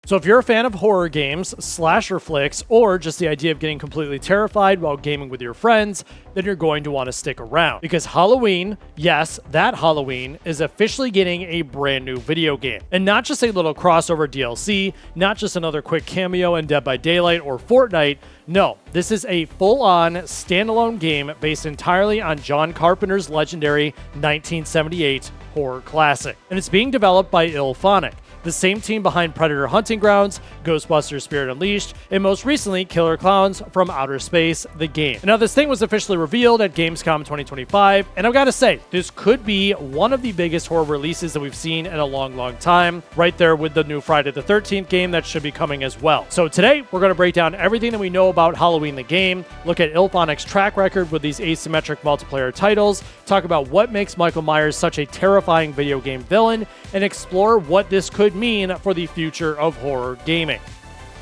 So if you're a fan of horror games, slasher flicks, or just the idea of getting completely terrified while gaming with your friends, then you're going to want to stick around. Because Halloween, yes, that Halloween, is officially getting a brand new video game. And not just a little crossover DLC, not just another quick cameo in Dead by Daylight or Fortnite. No, this is a full-on standalone game based entirely on John Carpenter's legendary 1978 horror classic. And it's being developed by IllFonic, the same team behind Predator Hunting Grounds, Ghostbusters Spirit Unleashed, and most recently Killer Klowns from Outer Space, the game. Now this thing was officially revealed at Gamescom 2025, and I've got to say, this could be one of the biggest horror releases that we've seen in a long time, right there with the new Friday the 13th game that should be coming as well. So today, we're going to break down everything that we know about Halloween the game, look at IllFonic's track record with these asymmetric multiplayer titles, talk about what makes Michael Myers such a terrifying video game villain, and explore what this could mean for the future of horror gaming.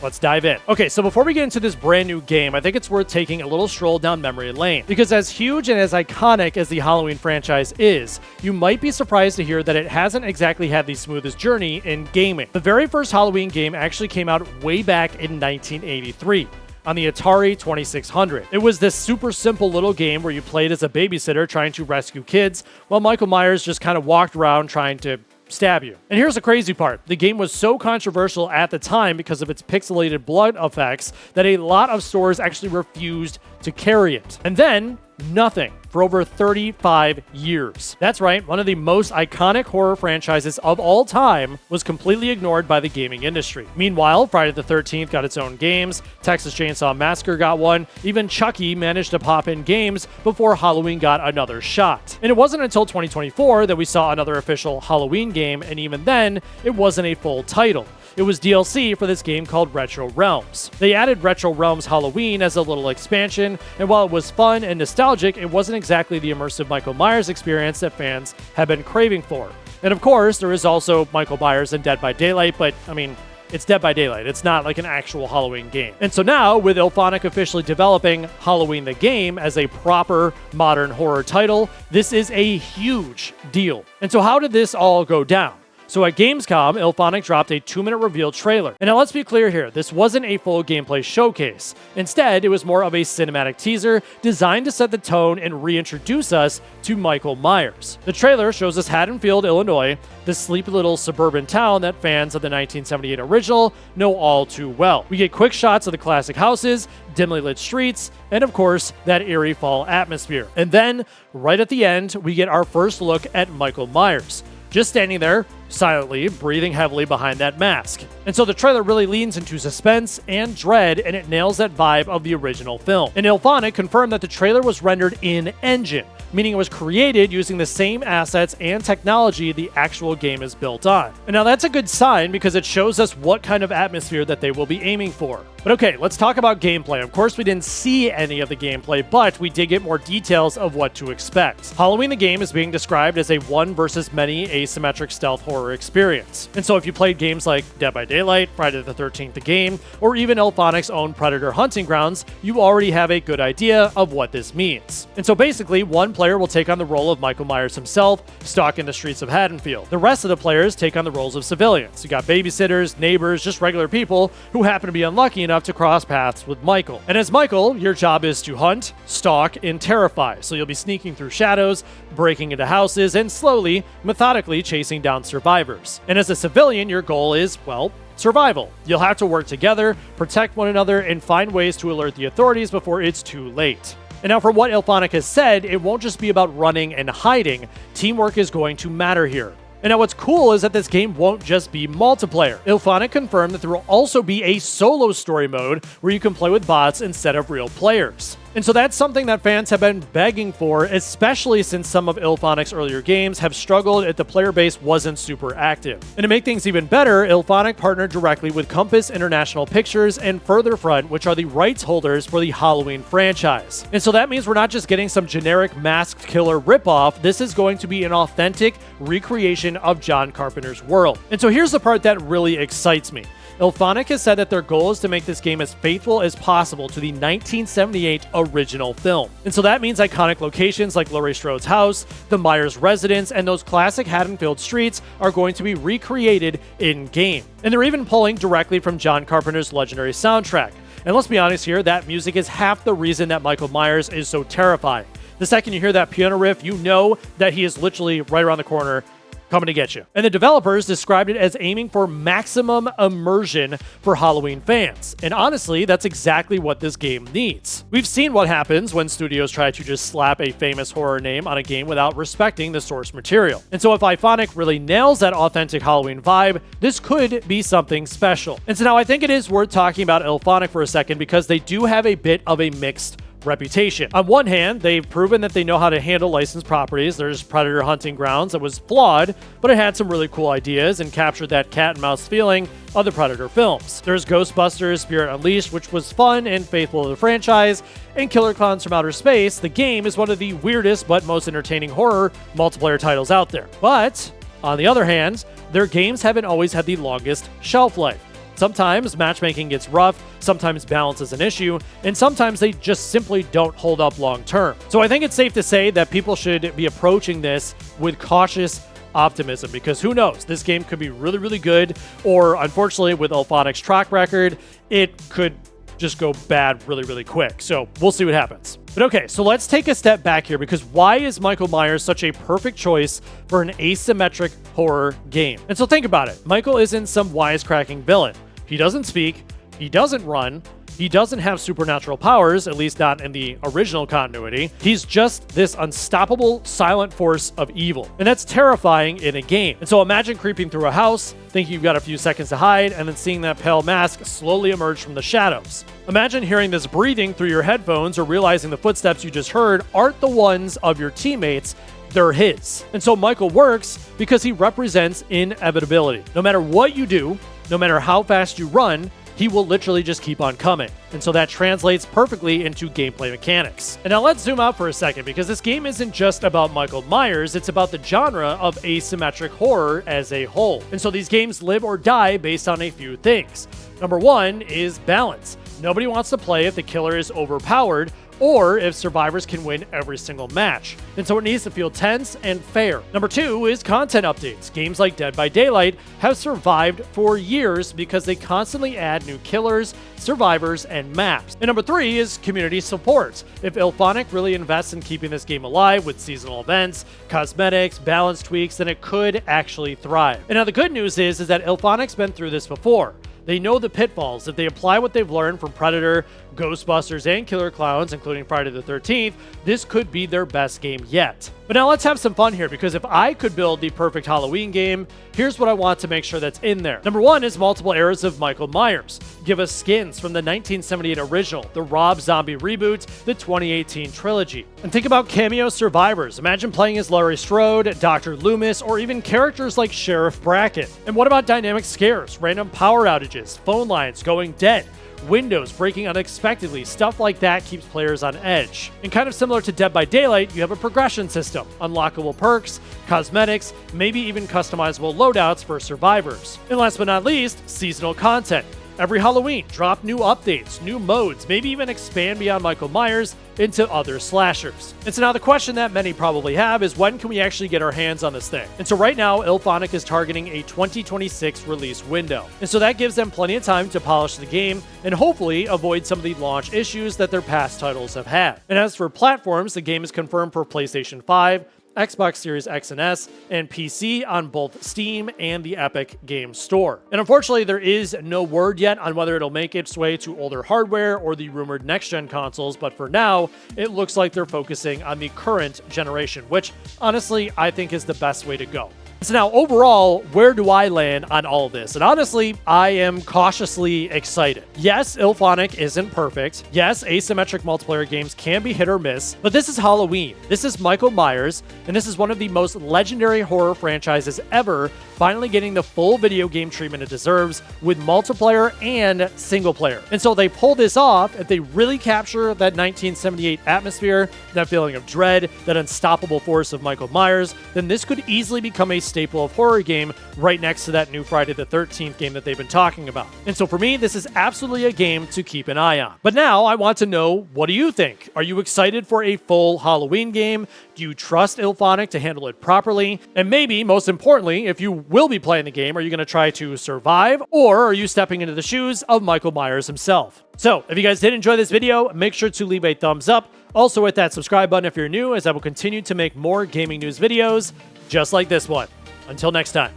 Let's dive in. Okay, so before we get into this brand new game, I think it's worth taking a little stroll down memory lane. Because as huge and as iconic as the Halloween franchise is, you might be surprised to hear that it hasn't exactly had the smoothest journey in gaming. The very first Halloween game actually came out way back in 1983. On the Atari 2600. It was this super simple little game where you played as a babysitter trying to rescue kids, while Michael Myers just kind of walked around trying to stab you. And here's the crazy part. The game was so controversial at the time because of its pixelated blood effects that a lot of stores actually refused to carry it. And then, nothing for over 35 years. That's right, one of the most iconic horror franchises of all time was completely ignored by the gaming industry. Meanwhile, Friday the 13th got its own games, Texas Chainsaw Massacre got one, even Chucky managed to pop in games before Halloween got another shot. And it wasn't until 2024 that we saw another official Halloween game, and even then, it wasn't a full title. It was DLC for this game called Retro Realms. They added Retro Realms Halloween as a little expansion, and while it was fun and nostalgic, it wasn't exactly the immersive Michael Myers experience that fans have been craving for. And of course, there is also Michael Myers in Dead by Daylight, but I mean, it's Dead by Daylight. It's not like an actual Halloween game. And so now, with IllFonic officially developing Halloween the game as a proper modern horror title, this is a huge deal. And so how did this all go down? So at Gamescom, IllFonic dropped a 2-minute reveal trailer. And now let's be clear here, this wasn't a full gameplay showcase. Instead, it was more of a cinematic teaser designed to set the tone and reintroduce us to Michael Myers. The trailer shows us Haddonfield, Illinois, the sleepy little suburban town that fans of the 1978 original know all too well. We get quick shots of the classic houses, dimly lit streets, and of course, that eerie fall atmosphere. And then, right at the end, we get our first look at Michael Myers, just standing there, silently, breathing heavily behind that mask. And so the trailer really leans into suspense and dread, and it nails that vibe of the original film. And IllFonic confirmed that the trailer was rendered in-engine, meaning it was created using the same assets and technology the actual game is built on. And now that's a good sign because it shows us what kind of atmosphere that they will be aiming for. But okay, let's talk about gameplay. Of course, we didn't see any of the gameplay, but we did get more details of what to expect. Halloween the game is being described as a one versus many asymmetric stealth horror experience. And so if you played games like Dead by Daylight, Friday the 13th the game, or even IllFonic's own Predator Hunting Grounds, you already have a good idea of what this means. And so basically, one player will take on the role of Michael Myers himself, stalking the streets of Haddonfield. The rest of the players take on the roles of civilians. You got babysitters, neighbors, just regular people who happen to be unlucky enough to cross paths with Michael. And as Michael, your job is to hunt, stalk, and terrify. So you'll be sneaking through shadows, breaking into houses, and slowly, methodically chasing down survivors. And as a civilian, your goal is, well, survival. You'll have to work together, protect one another, and find ways to alert the authorities before it's too late. And now from what IllFonic has said, it won't just be about running and hiding. Teamwork is going to matter here. And now what's cool is that this game won't just be multiplayer. IllFonic confirmed that there will also be a solo story mode where you can play with bots instead of real players. And so that's something that fans have been begging for, especially since some of IllFonic's earlier games have struggled if the player base wasn't super active. And to make things even better, IllFonic partnered directly with Compass International Pictures and Furtherfront, which are the rights holders for the Halloween franchise. And so that means we're not just getting some generic masked killer ripoff, this is going to be an authentic recreation of John Carpenter's world. And so here's the part that really excites me. IllFonic has said that their goal is to make this game as faithful as possible to the 1978 original film. And so that means iconic locations like Laurie Strode's house, the Myers residence, and those classic Haddonfield streets are going to be recreated in-game. And they're even pulling directly from John Carpenter's legendary soundtrack. And let's be honest here, that music is half the reason that Michael Myers is so terrifying. The second you hear that piano riff, you know that he is literally right around the corner coming to get you. And the developers described it as aiming for maximum immersion for Halloween fans. And honestly, that's exactly what this game needs. We've seen what happens when studios try to just slap a famous horror name on a game without respecting the source material. And so if IllFonic really nails that authentic Halloween vibe, this could be something special. And so now I think it is worth talking about IllFonic for a second because they do have a bit of a mixed reputation. On one hand, they've proven that they know how to handle licensed properties. There's Predator Hunting Grounds that was flawed, but it had some really cool ideas and captured that cat and mouse feeling of the Predator films. There's Ghostbusters Spirit Unleashed, which was fun and faithful to the franchise, and Killer Klowns from Outer Space. The game is one of the weirdest but most entertaining horror multiplayer titles out there. But on the other hand, their games haven't always had the longest shelf life. Sometimes matchmaking gets rough, sometimes balance is an issue, and sometimes they just simply don't hold up long term. So I think it's safe to say that people should be approaching this with cautious optimism, because who knows, this game could be really, really good, or unfortunately with IllFonic's track record, it could just go bad really, really quick. So we'll see what happens. But okay, so let's take a step back here, because why is Michael Myers such a perfect choice for an asymmetric horror game? And so think about it. Michael isn't some wisecracking villain. He doesn't speak, he doesn't run, he doesn't have supernatural powers, at least not in the original continuity. He's just this unstoppable silent force of evil. And that's terrifying in a game. And so imagine creeping through a house, thinking you've got a few seconds to hide, and then seeing that pale mask slowly emerge from the shadows. Imagine hearing this breathing through your headphones, or realizing the footsteps you just heard aren't the ones of your teammates, they're his. And so Michael works because he represents inevitability. No matter what you do, no matter how fast you run, he will literally just keep on coming. And so that translates perfectly into gameplay mechanics. And now let's zoom out for a second, because this game isn't just about Michael Myers, it's about the genre of asymmetric horror as a whole. And so these games live or die based on a few things. Number one is balance. Nobody wants to play if the killer is overpowered, or if survivors can win every single match. And so it needs to feel tense and fair. Number two is content updates. Games like Dead by Daylight have survived for years because they constantly add new killers, survivors, and maps. And number three is community support. If IllFonic really invests in keeping this game alive with seasonal events, cosmetics, balance tweaks, then it could actually thrive. And now the good news is that IllFonic's been through this before. They know the pitfalls. If they apply what they've learned from Predator, Ghostbusters, and Killer Klowns, including Friday the 13th, this could be their best game yet. But now let's have some fun here, because if I could build the perfect Halloween game, here's what I want to make sure that's in there. Number one is multiple eras of Michael Myers. Give us skins from the 1978 original, the Rob Zombie reboot, the 2018 trilogy. And think about cameo survivors. Imagine playing as Laurie Strode, Dr. Loomis, or even characters like Sheriff Brackett. And what about dynamic scares, random power outages, phone lines going dead, windows breaking unexpectedly? Stuff like that keeps players on edge. And kind of similar to Dead by Daylight, you have a progression system, unlockable perks, cosmetics, maybe even customizable loadouts for survivors. And last but not least, seasonal content. Every Halloween, drop new updates, new modes, maybe even expand beyond Michael Myers into other slashers. And so now the question that many probably have is, when can we actually get our hands on this thing? And so right now, IllFonic is targeting a 2026 release window. And so that gives them plenty of time to polish the game and hopefully avoid some of the launch issues that their past titles have had. And as for platforms, the game is confirmed for PlayStation 5, Xbox Series X and S, and PC on both Steam and the Epic Games Store. And unfortunately, there is no word yet on whether it'll make its way to older hardware or the rumored next-gen consoles, but for now, it looks like they're focusing on the current generation, which honestly, I think is the best way to go. So now, overall, where do I land on all of this? And honestly, I am cautiously excited. Yes, IllFonic isn't perfect. Yes, asymmetric multiplayer games can be hit or miss, but this is Halloween. This is Michael Myers, and this is one of the most legendary horror franchises ever, finally getting the full video game treatment it deserves with multiplayer and single player. And so they pull this off, if they really capture that 1978 atmosphere, that feeling of dread, that unstoppable force of Michael Myers, then this could easily become a staple of horror game right next to that new Friday the 13th game that they've been talking about. And so for me, this is absolutely a game to keep an eye on. But now I want to know, what do you think? Are you excited for a full Halloween game? Do you trust IllFonic to handle it properly? And maybe, most importantly, if you will be playing the game, are you going to try to survive, or are you stepping into the shoes of Michael Myers himself? So, if you guys did enjoy this video, make sure to leave a thumbs up. Also hit that subscribe button if you're new, as I will continue to make more gaming news videos just like this one. Until next time.